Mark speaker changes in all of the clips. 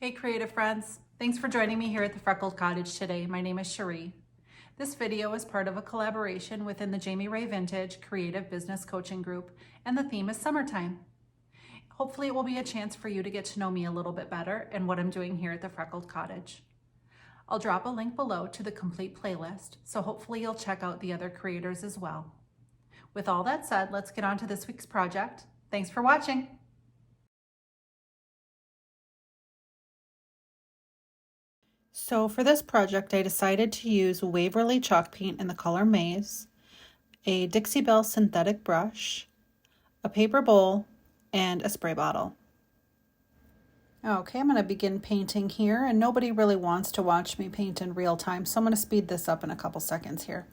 Speaker 1: Hey creative friends, thanks for joining me here at the Freckled Cottage today. My name is Cherie. This video is part of a collaboration within the Jamie Ray Vintage Creative Business Coaching Group, and the theme is summertime. Hopefully it will be a chance for you to get to know me a little bit better and what I'm doing here at the Freckled Cottage. I'll drop a link below to the complete playlist, so hopefully you'll check out the other creators as well. With all that said, let's get on to this week's project. Thanks for watching. So for this project, I decided to use Waverly chalk paint in the color Maize, a Dixie Belle synthetic brush, a paper bowl, and a spray bottle. Okay, I'm going to begin painting here, and nobody really wants to watch me paint in real time, so I'm going to speed this up in a couple seconds here.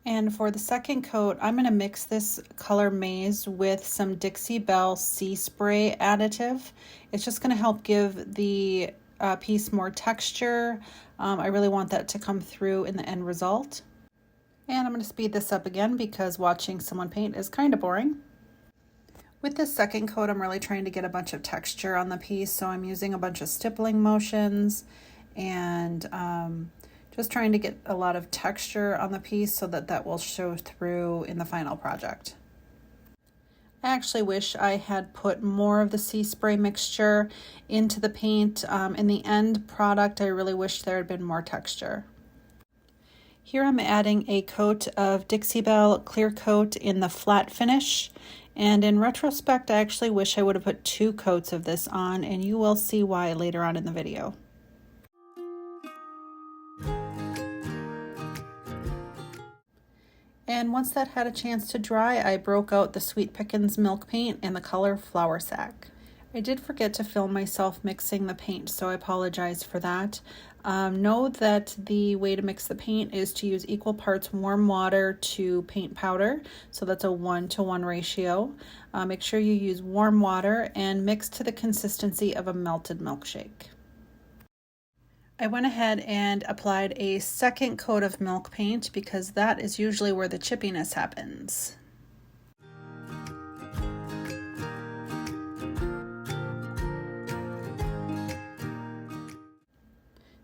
Speaker 1: And for the second coat, I'm going to mix this color Maize with some Dixie Belle Sea Spray additive. It's just going to help give the piece more texture. I really want that to come through in the end result. And I'm going to speed this up again because watching someone paint is kind of boring. With this second coat, I'm really trying to get a bunch of texture on the piece, so I'm using a bunch of stippling motions and just trying to get a lot of texture on the piece so that that will show through in the final project. I actually wish I had put more of the sea spray mixture into the paint. In the end product, I really wish there had been more texture. Here I'm adding a coat of Dixie Belle Clear Coat in the flat finish. And in retrospect, I actually wish I would have put 2 coats of this on, and you will see why later on in the video. And once that had a chance to dry, I broke out the Sweet Pickins milk paint in the color Flour Sack. I did forget to film myself mixing the paint, so I apologize for that. Know that the way to mix the paint is to use equal parts warm water to paint powder, so that's a 1-to-1 ratio. Make sure you use warm water and mix to the consistency of a melted milkshake. I went ahead and applied a second coat of milk paint because that is usually where the chippiness happens.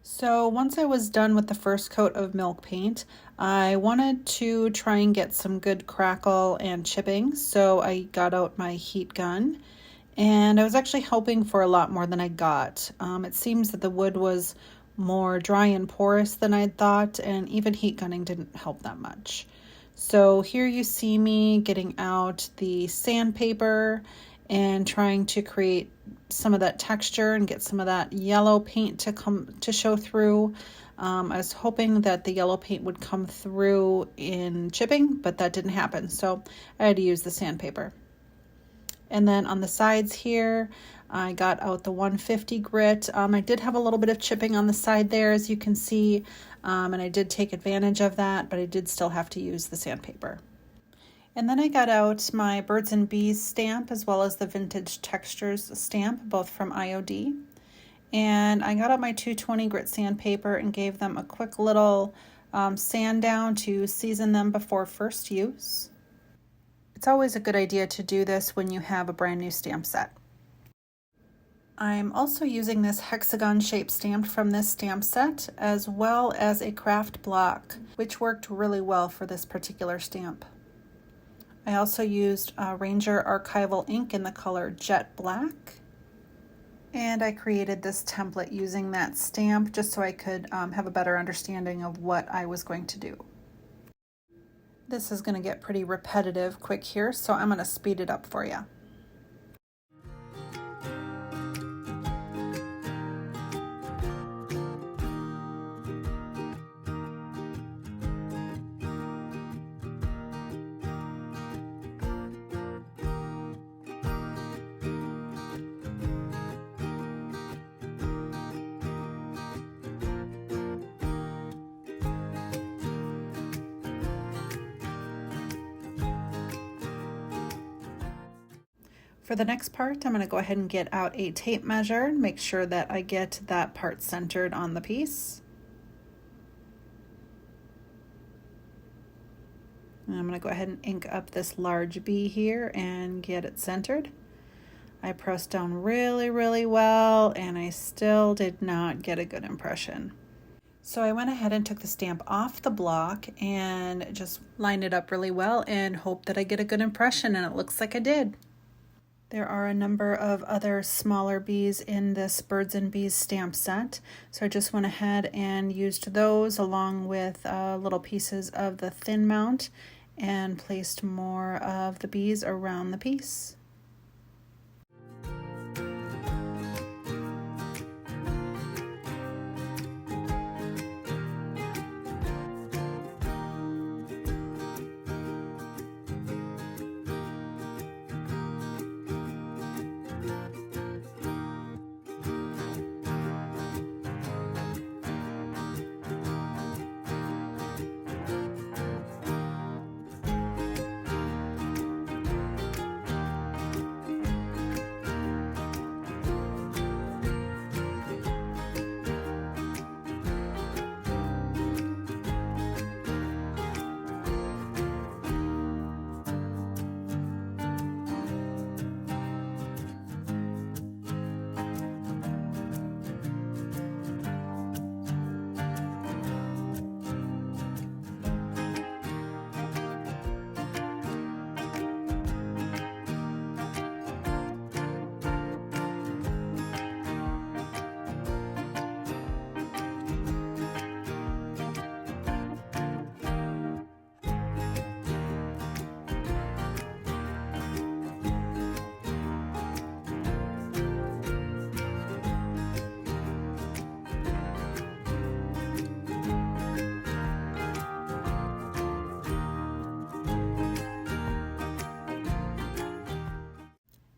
Speaker 1: So once I was done with the first coat of milk paint, I wanted to try and get some good crackle and chipping, so I got out my heat gun, and I was actually hoping for a lot more than I got. It seems that the wood was more dry and porous than I'd thought, and even heat gunning didn't help that much. So here you see me getting out the sandpaper and trying to create some of that texture and get some of that yellow paint to show through. I was hoping that the yellow paint would come through in chipping, but that didn't happen, so I had to use the sandpaper. And then on the sides here, I got out the 150 grit. I did have a little bit of chipping on the side there, as you can see, and I did take advantage of that, but I did still have to use the sandpaper. And then I got out my Birds and Bees stamp as well as the Vintage Textures stamp, both from IOD. And I got out my 220 grit sandpaper and gave them a quick little sand down to season them before first use. It's always a good idea to do this when you have a brand new stamp set. I'm also using this hexagon shaped stamp from this stamp set, as well as a craft block, which worked really well for this particular stamp. I also used Ranger Archival ink in the color Jet Black, and I created this template using that stamp just so I could have a better understanding of what I was going to do. This is going to get pretty repetitive quick here, so I'm going to speed it up for you. For the next part, I'm going to go ahead and get out a tape measure and make sure that I get that part centered on the piece. And I'm going to go ahead and ink up this large B here and get it centered. I pressed down really well and I still did not get a good impression. So I went ahead and took the stamp off the block and just lined it up really well and hoped that I get a good impression, and it looks like I did. There are a number of other smaller bees in this Birds and Bees stamp set, so I just went ahead and used those along with little pieces of the thin mount and placed more of the bees around the piece.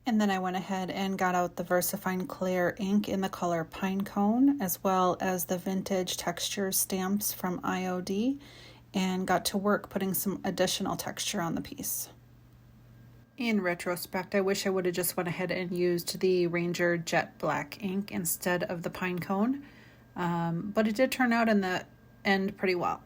Speaker 1: And then I went ahead and got out the VersaFine Clear ink in the color Pinecone, as well as the Vintage Texture stamps from IOD, and got to work putting some additional texture on the piece. In retrospect, I wish I would have just went ahead and used the Ranger Jet Black ink instead of the Pinecone, but it did turn out in the end pretty well.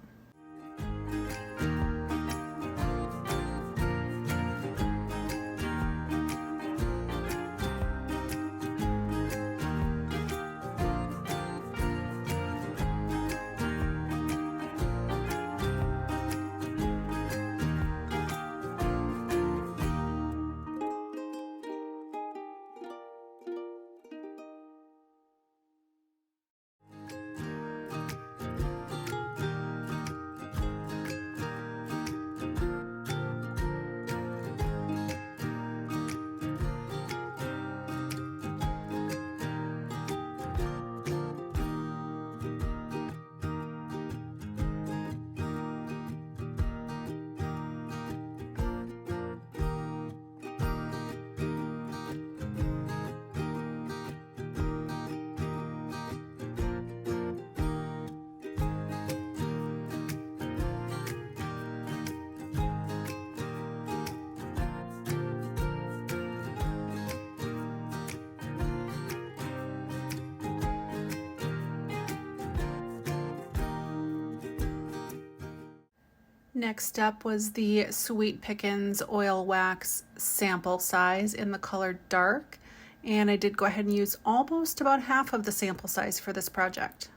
Speaker 1: Next up was the Sweet Pickins oil wax sample size in the color dark, and I did go ahead and use almost about half of the sample size for this project.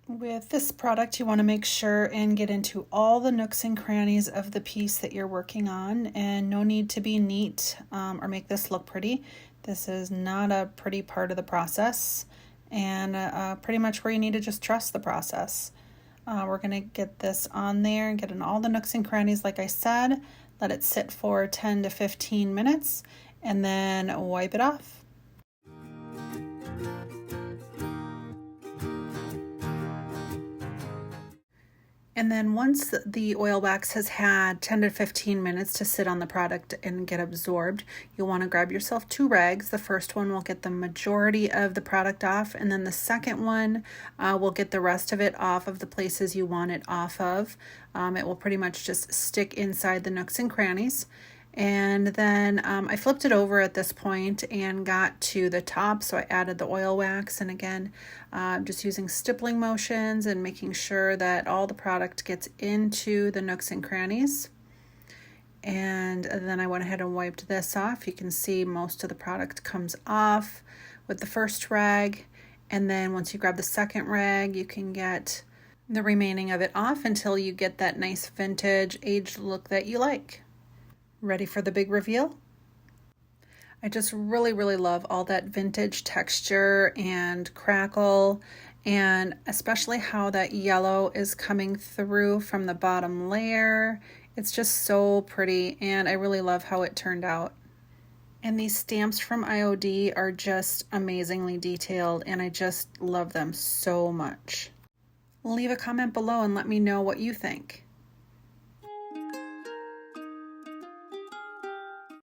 Speaker 1: With this product, you want to make sure and get into all the nooks and crannies of the piece that you're working on, and no need to be neat or make this look pretty. This is not a pretty part of the process, and pretty much where you need to just trust the process. We're going to get this on there and get in all the nooks and crannies like I said, let it sit for 10 to 15 minutes, and then wipe it off. And then once the oil wax has had 10 to 15 minutes to sit on the product and get absorbed, you'll want to grab yourself 2 rags. The first one will get the majority of the product off, and then the second one will get the rest of it off of the places you want it off of. It will pretty much just stick inside the nooks and crannies. And then I flipped it over at this point and got to the top, so I added the oil wax, and again just using stippling motions and making sure that all the product gets into the nooks and crannies. And then I went ahead and wiped this off. You can see most of the product comes off with the first rag, and then once you grab the second rag you can get the remaining of it off until you get that nice vintage aged look that you like. Ready for the big reveal? I just really love all that vintage texture and crackle, and especially how that yellow is coming through from the bottom layer. It's just so pretty, and I really love how it turned out. And these stamps from IOD are just amazingly detailed, and I just love them so much. Leave a comment below and let me know what you think.